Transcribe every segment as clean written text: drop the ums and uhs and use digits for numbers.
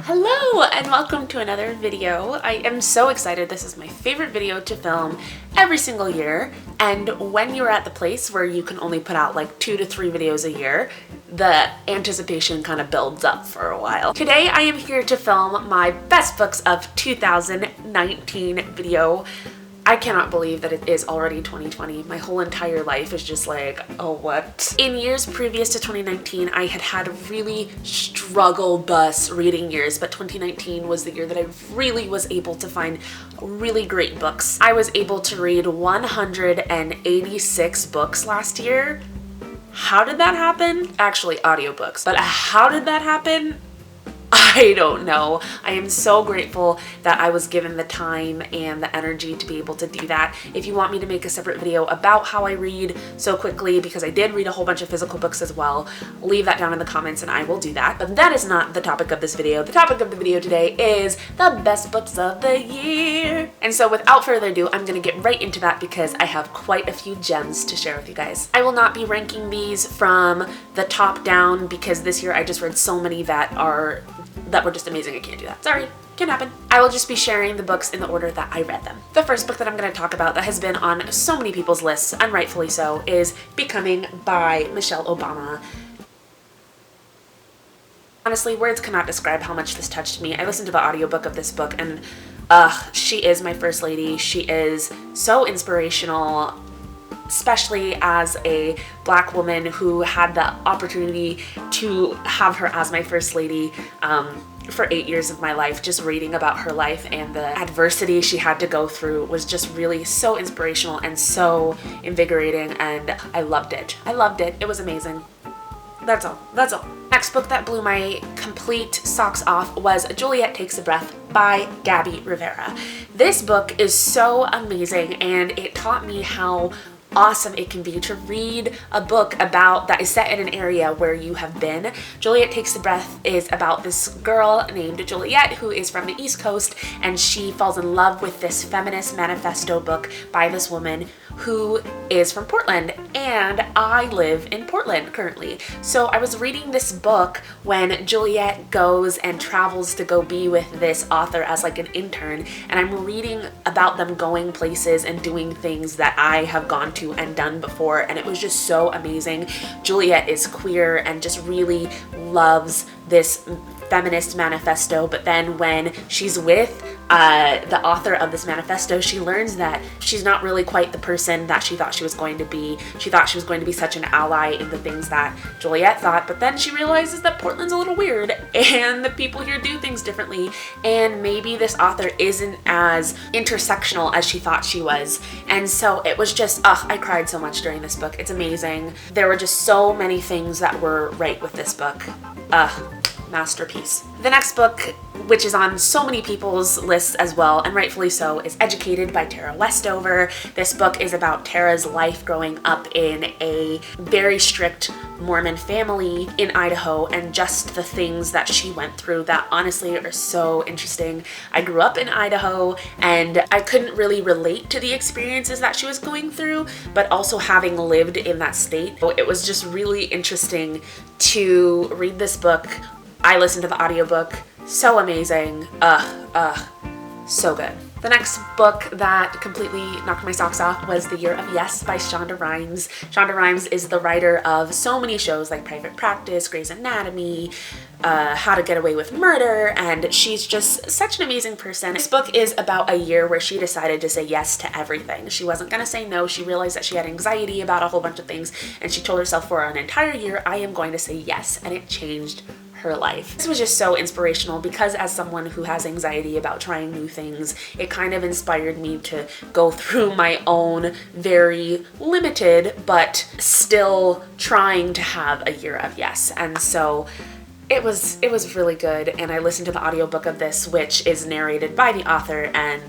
Hello and welcome to another video. I am so excited. This is my favorite video to film every single year, and when you're at the place where you can only put out like 2 to 3 videos a year, the anticipation kind of builds up for a while. Today I am here to film my best books of 2019 video. I cannot believe that it is already 2020. My whole entire life is just like, oh what? In years previous to 2019, I had really struggle bus reading years, but 2019 was the year that I really was able to find really great books. I was able to read 186 books last year. How did that happen? Actually, audiobooks. But how did that happen? I don't know. I am so grateful that I was given the time and the energy to be able to do that. If you want me to make a separate video about how I read so quickly, because I did read a whole bunch of physical books as well, leave that down in the comments and I will do that. But that is not the topic of this video. The topic of the video today is the best books of the year. And so without further ado, I'm going to get right into that because I have quite a few gems to share with you guys. I will not be ranking these from the top down because this year I just read so many that were just amazing. I can't do that. Sorry, can't happen. I will just be sharing the books in the order that I read them. The first book that I'm going to talk about that has been on so many people's lists, and rightfully so, is Becoming by Michelle Obama. Honestly, words cannot describe how much this touched me. I listened to the audiobook of this book and she is my first lady. She is so inspirational, especially as a Black woman who had the opportunity to have her as my first lady for 8 years of my life. Just reading about her life and the adversity she had to go through was just really so inspirational and so invigorating, and I loved it. I loved it. It was amazing. That's all. That's all. Next book that blew my complete socks off was Juliet Takes a Breath by Gabby Rivera. This book is so amazing, and it taught me how awesome it can be to read a book about that is set in an area where you have been. Juliet Takes a Breath is about this girl named Juliet who is from the East Coast, and she falls in love with this feminist manifesto book by this woman who is from Portland, and I live in Portland currently. So I was reading this book when Juliet goes and travels to go be with this author as like an intern, and I'm reading about them going places and doing things that I have gone to and done before, and it was just so amazing. Juliet is queer and just really loves this feminist manifesto, but then when she's with the author of this manifesto, she learns that she's not really quite the person that she thought she was going to be. She thought she was going to be such an ally in the things that Juliet thought, but then she realizes that Portland's a little weird and the people here do things differently, and maybe this author isn't as intersectional as she thought she was. And so it was just, I cried so much during this book. It's amazing. There were just so many things that were right with this book. Masterpiece. The next book, which is on so many people's lists as well, and rightfully so, is Educated by Tara Westover. This book is about Tara's life growing up in a very strict Mormon family in Idaho, and just the things that she went through that honestly are so interesting. I grew up in Idaho and I couldn't really relate to the experiences that she was going through, but also having lived in that state, it was just really interesting to read this book. I listened to the audiobook. So amazing. So good. The next book that completely knocked my socks off was The Year of Yes by Shonda Rhimes. Shonda Rhimes is the writer of so many shows like Private Practice, Grey's Anatomy, How to Get Away with Murder, and she's just such an amazing person. This book is about a year where she decided to say yes to everything. She wasn't gonna say no. She realized that she had anxiety about a whole bunch of things, and she told herself for an entire year, I am going to say yes, and it changed her life. This was just so inspirational because as someone who has anxiety about trying new things, it kind of inspired me to go through my own very limited but still trying to have a year of yes. And so it was really good, and I listened to the audiobook of this, which is narrated by the author, and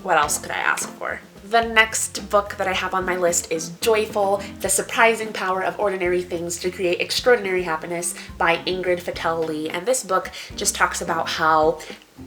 what else could I ask for? The next book that I have on my list is Joyful: The Surprising Power of Ordinary Things to Create Extraordinary Happiness by Ingrid Vollen. And this book just talks about how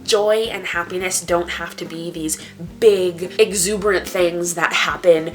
joy and happiness don't have to be these big, exuberant things that happen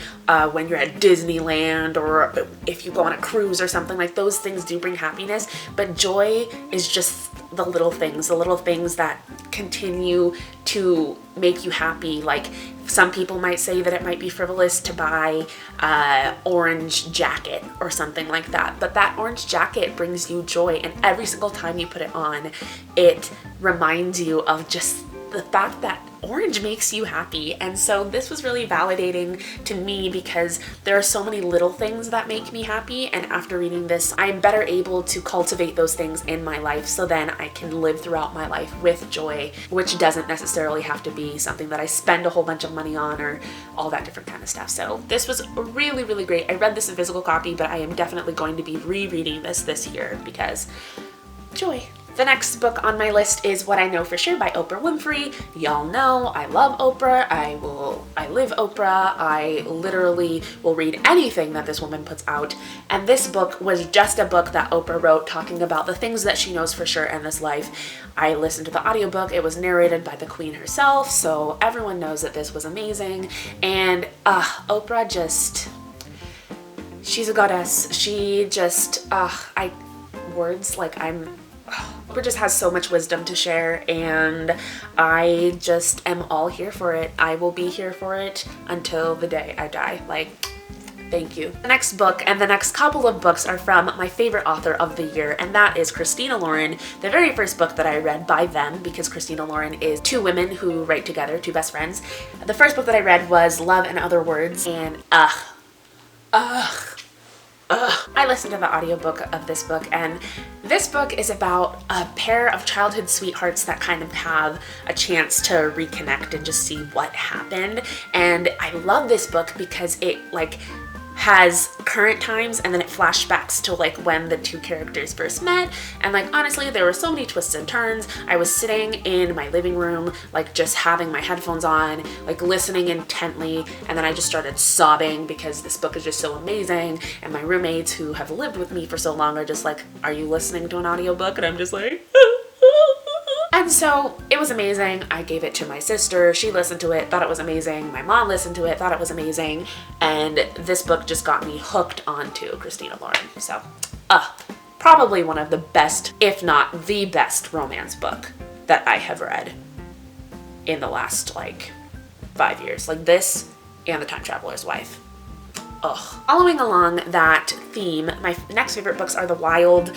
when you're at Disneyland or if you go on a cruise or something. Like, those things do bring happiness, but joy is just the little things that continue to make you happy. Like, some people might say that it might be frivolous to buy an orange jacket or something like that, but that orange jacket brings you joy, and every single time you put it on, it reminds you of just the fact that orange makes you happy. And so this was really validating to me, because there are so many little things that make me happy, and after reading this, I'm better able to cultivate those things in my life, so then I can live throughout my life with joy, which doesn't necessarily have to be something that I spend a whole bunch of money on or all that different kind of stuff. So this was really, really great. I read this in physical copy, but I am definitely going to be rereading this year because joy. The next book on my list is What I Know for Sure by Oprah Winfrey. Y'all know I love Oprah. I live Oprah. I literally will read anything that this woman puts out. And this book was just a book that Oprah wrote talking about the things that she knows for sure in this life. I listened to the audiobook. It was narrated by the queen herself, so everyone knows that this was amazing. And Oprah just, she's a goddess. She just, Oprah just has so much wisdom to share, and I just am all here for it. I will be here for it until the day I die. Like, thank you. The next book and the next couple of books are from my favorite author of the year, and that is Christina Lauren. The very first book that I read by them, because Christina Lauren is two women who write together, two best friends. The first book that I read was Love and Other Words, and I listened to the audiobook of this book, and this book is about a pair of childhood sweethearts that kind of have a chance to reconnect and just see what happened. And I love this book because it has current times, and then it flashbacks to when the two characters first met. And honestly, there were so many twists and turns. I was sitting in my living room, just having my headphones on, listening intently, and then I just started sobbing because this book is just so amazing. And my roommates who have lived with me for so long are just like, are you listening to an audiobook? And I'm just like And so it was amazing. I gave it to my sister. She listened to it, thought it was amazing. My mom listened to it, thought it was amazing. And this book just got me hooked onto Christina Lauren. So, probably one of the best, if not the best, romance book that I have read in the last 5 years. This and The Time Traveler's Wife. Following along that theme, my next favorite books are the Wild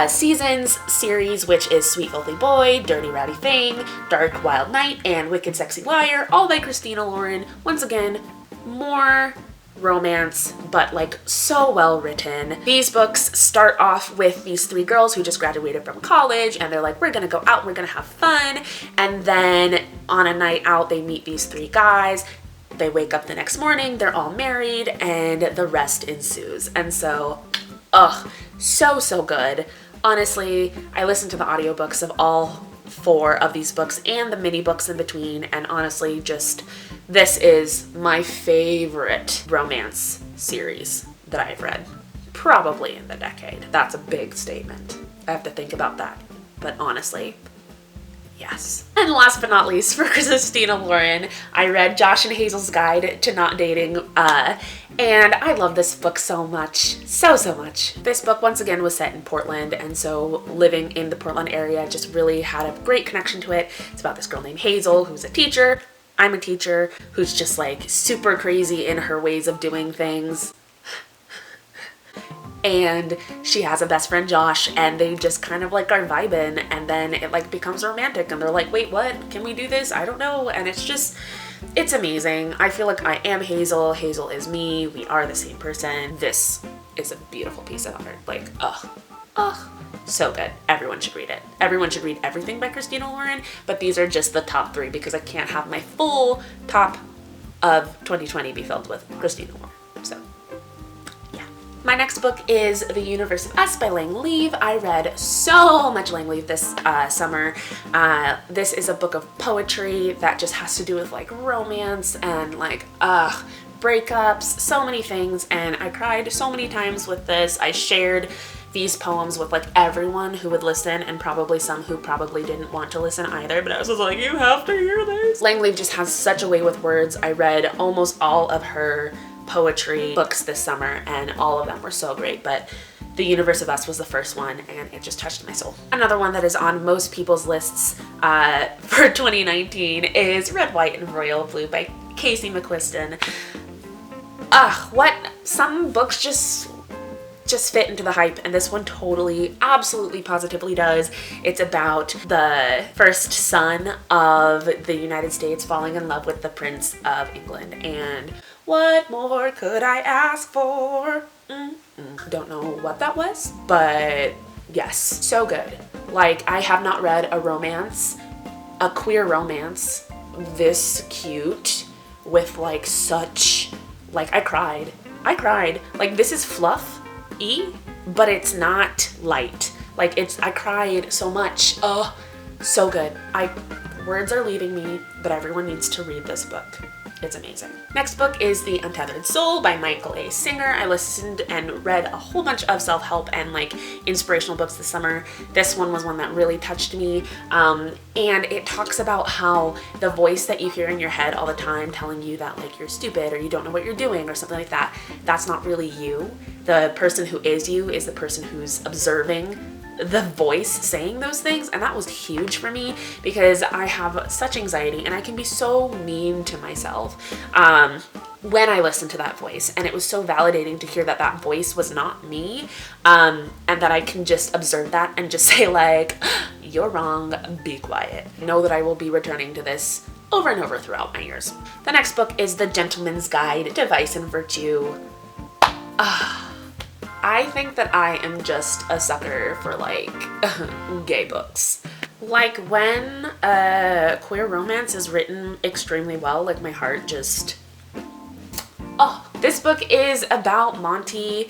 Seasons series, which is Sweet Filthy Boy, Dirty Rowdy Thing, Dark Wild Night, and Wicked Sexy Liar, all by Christina Lauren. Once again, more romance, but so well written. These books start off with these three girls who just graduated from college, and they're like, we're gonna go out, we're gonna have fun. And then on a night out, they meet these three guys. They wake up the next morning, they're all married, and the rest ensues. And so, so good. Honestly, I listened to the audiobooks of all 4 of these books and the mini books in between, and honestly, this is my favorite romance series that I've read, probably in the decade. That's a big statement. I have to think about that. But honestly, yes. And last but not least, for Christina Lauren, I read Josh and Hazel's Guide to Not Dating, and I love this book so much. So much. This book, once again, was set in Portland, and so living in the Portland area just really had a great connection to it. It's about this girl named Hazel, who's a teacher. I'm a teacher, who's just super crazy in her ways of doing things. And she has a best friend, Josh, and they just kind of are vibing, and then it becomes romantic, and they're like, wait, what? Can we do this? I don't know. And it's amazing. I feel like I am Hazel. Hazel is me. We are the same person. This is a beautiful piece of art. So good. Everyone should read it. Everyone should read everything by Christina Lauren, but these are just the top 3 because I can't have my full top of 2020 be filled with Christina Lauren. So my next book is The Universe of Us by Lang Leave. I read so much Lang Leave this summer. This is a book of poetry that just has to do with romance and breakups, so many things, and I cried so many times with this. I shared these poems with everyone who would listen, and probably some who probably didn't want to listen either, but I was just like, you have to hear this. Lang Leave just has such a way with words. I read almost all of her poetry books this summer, and all of them were so great, but The Universe of Us was the first one, and it just touched my soul. Another one that is on most people's lists for 2019 is Red, White, and Royal Blue by Casey McQuiston. What? Some books just fit into the hype, and this one totally, absolutely, positively does. It's about the first son of the United States falling in love with the Prince of England, and what more could I ask for? Don't know what that was, but yes, so good. Like, I have not read a romance, a queer romance, this cute, with like such, like, I cried. Like, this is fluff-y, but it's not light. Like, I cried so much. Oh, so good. Words are leaving me, but everyone needs to read this book. It's amazing. Next book is The Untethered Soul by Michael A. Singer. I listened and read a whole bunch of self-help and like inspirational books this summer. This one was one that really touched me. And it talks about how the voice that you hear in your head all the time telling you that like you're stupid or you don't know what you're doing or something like that, that's not really you. The person who is you is the person who's observing the voice saying those things, and that was huge for me because I have such anxiety and I can be so mean to myself when I listen to that voice, and it was so validating to hear that that voice was not me, and that I can just observe that and just say like, you're wrong, be quiet. Know that I will be returning to this over and over throughout my years. The next book is The Gentleman's Guide to Vice and Virtue. I think that I am just a sucker for like gay books. Like when a queer romance is written extremely well, like my heart just, this book is about Monty,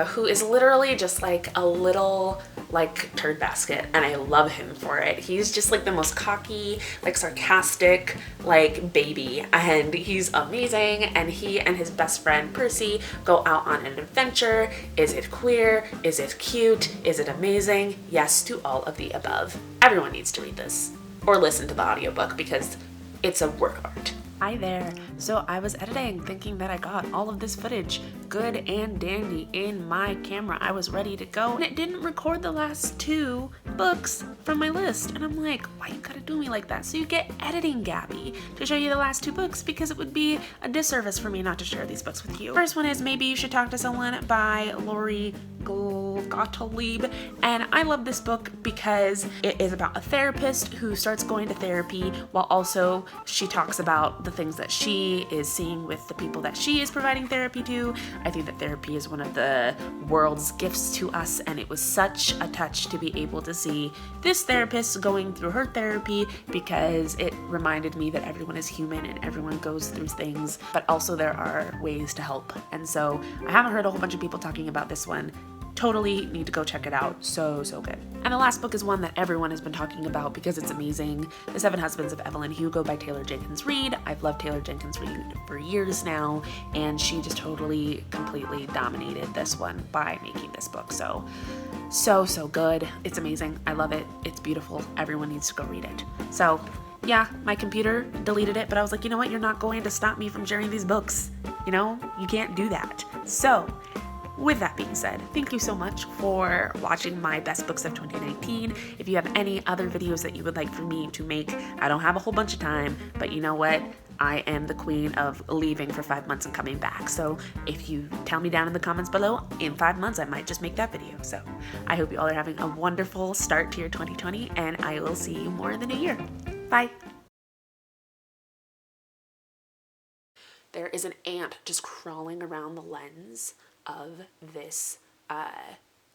who is literally just like a little like turd basket, and I love him for it. He's just like the most cocky, like sarcastic, like baby, and he's amazing, and he and his best friend Percy go out on an adventure. Is it queer? Is it cute? Is it amazing? Yes to all of the above. Everyone needs to read this or listen to the audiobook because it's a work of art. Hi there. So I was editing thinking that I got all of this footage good and dandy in my camera. I was ready to go and it didn't record the last 2 books from my list. And I'm like, why you gotta do me like that? So you get editing Gabby to show you the last 2 books because it would be a disservice for me not to share these books with you. First one is Maybe You Should Talk to Someone by Lori Gottlieb, and I love this book because it is about a therapist who starts going to therapy while also she talks about the things that she is seeing with the people that she is providing therapy to. I think that therapy is one of the world's gifts to us, and it was such a touch to be able to see this therapist going through her therapy because it reminded me that everyone is human and everyone goes through things, but also there are ways to help. And so I haven't heard a whole bunch of people talking about this one. Totally need to go check it out. So good. And the last book is one that everyone has been talking about because it's amazing. The 7 Husbands of Evelyn Hugo by Taylor Jenkins Reid. I've loved Taylor Jenkins Reid for years now, and she just totally, completely dominated this one by making this book. So good. It's amazing. I love it. It's beautiful. Everyone needs to go read it. So yeah, my computer deleted it, but I was like, you know what? You're not going to stop me from sharing these books. You know, you can't do that. So with that being said, thank you so much for watching my best books of 2019. If you have any other videos that you would like for me to make, I don't have a whole bunch of time, but you know what? I am the queen of leaving for 5 months and coming back. So if you tell me down in the comments below, in 5 months, I might just make that video. So I hope you all are having a wonderful start to your 2020, and I will see you more than a year. Bye. There is an ant just crawling around the lens of this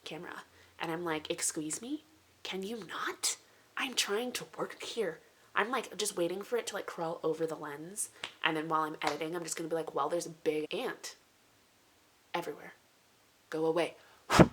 camera, and I'm like, excuse me, can you not? I'm trying to work here. I'm like just waiting for it to like crawl over the lens, and then while I'm editing I'm just gonna be like, well, there's a big ant everywhere, go away.